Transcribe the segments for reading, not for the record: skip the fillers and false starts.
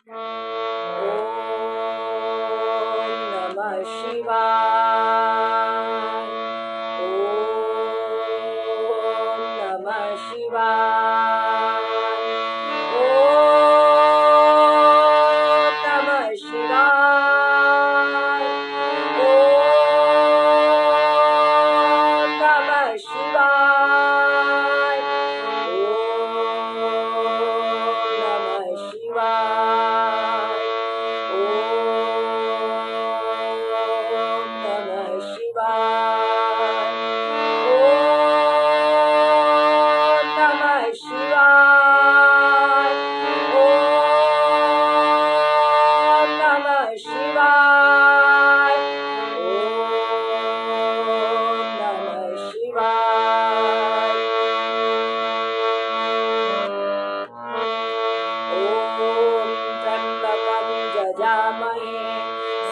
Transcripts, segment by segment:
ॐ नमः शिवाय। ॐ नमः शिवाय। ॐ नमः शिवाय। ॐ नमः शिवाय। ॐ नमः शिवाय।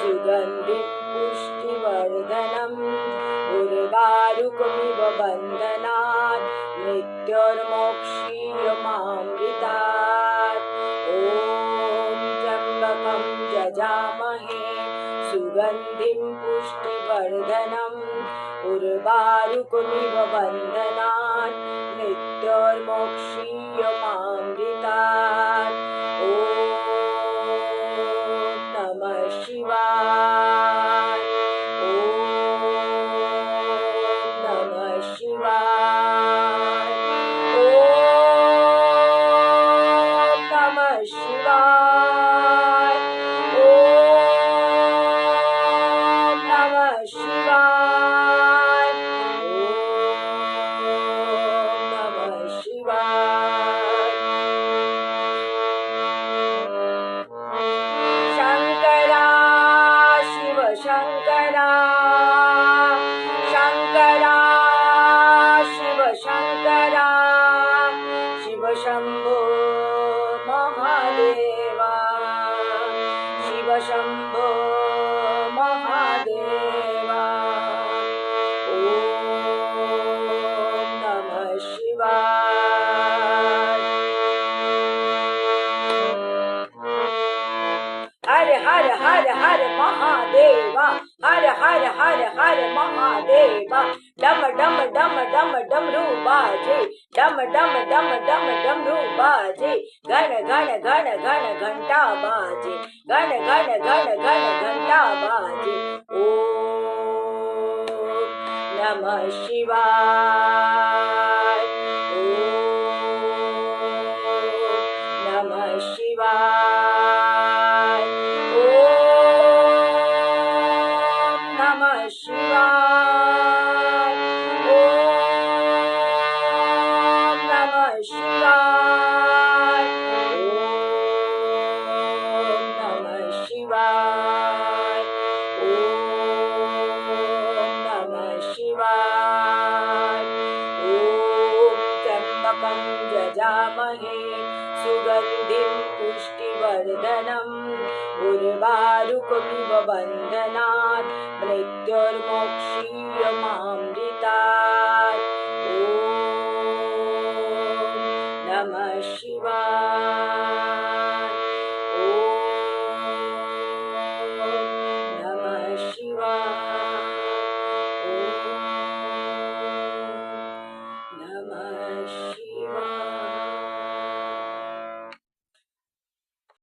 सुगन्धिं पुष्टिवर्धनम् उर्वारुकमिव बन्धनात् मृत्योर्मोक्षीयमामृतात्। ॐ त्र्यम्बकं यजामहे सुगन्धिं पुष्टिवर्धनम् उर्वारुकमिव बन्धनात् मृत्योर्मोक्षीयमामृतात्। ॐ नमः शिवाय। ॐ नमः शिवाय। ॐ नमः शिवाय। ॐ नमः शिवाय। ॐ नमः शिवाय। शंकरा शिव शंकरा, शंकरा शिव शंकरा, शिव शंभो महादेवा, शिव शंभो महादेवा। ॐ नमः शिवाय। हर हर हर हर महादेवा, हर हर हर हर महादेवा। डम डम डम डम डमरू बाजे, डम डम डम डम डमरू बाजे। घन घन घन घन घंटा बाजे, घन घन घन घन घंटा बाजे। ॐ नमः शिवाय। ॐ नमः शिवाय। ॐ नमः शिवाय। ॐ नमः शिवाय। ॐ नमः शिवाय। ॐ नमः शिवाय। ॐ त्र्यम्बकं यजामहे सुगन्धिं पुष्टिवर्धनम् उर्वारुकमिव बन्धनात् मृत्योर्मोक्षीयमामृतात्।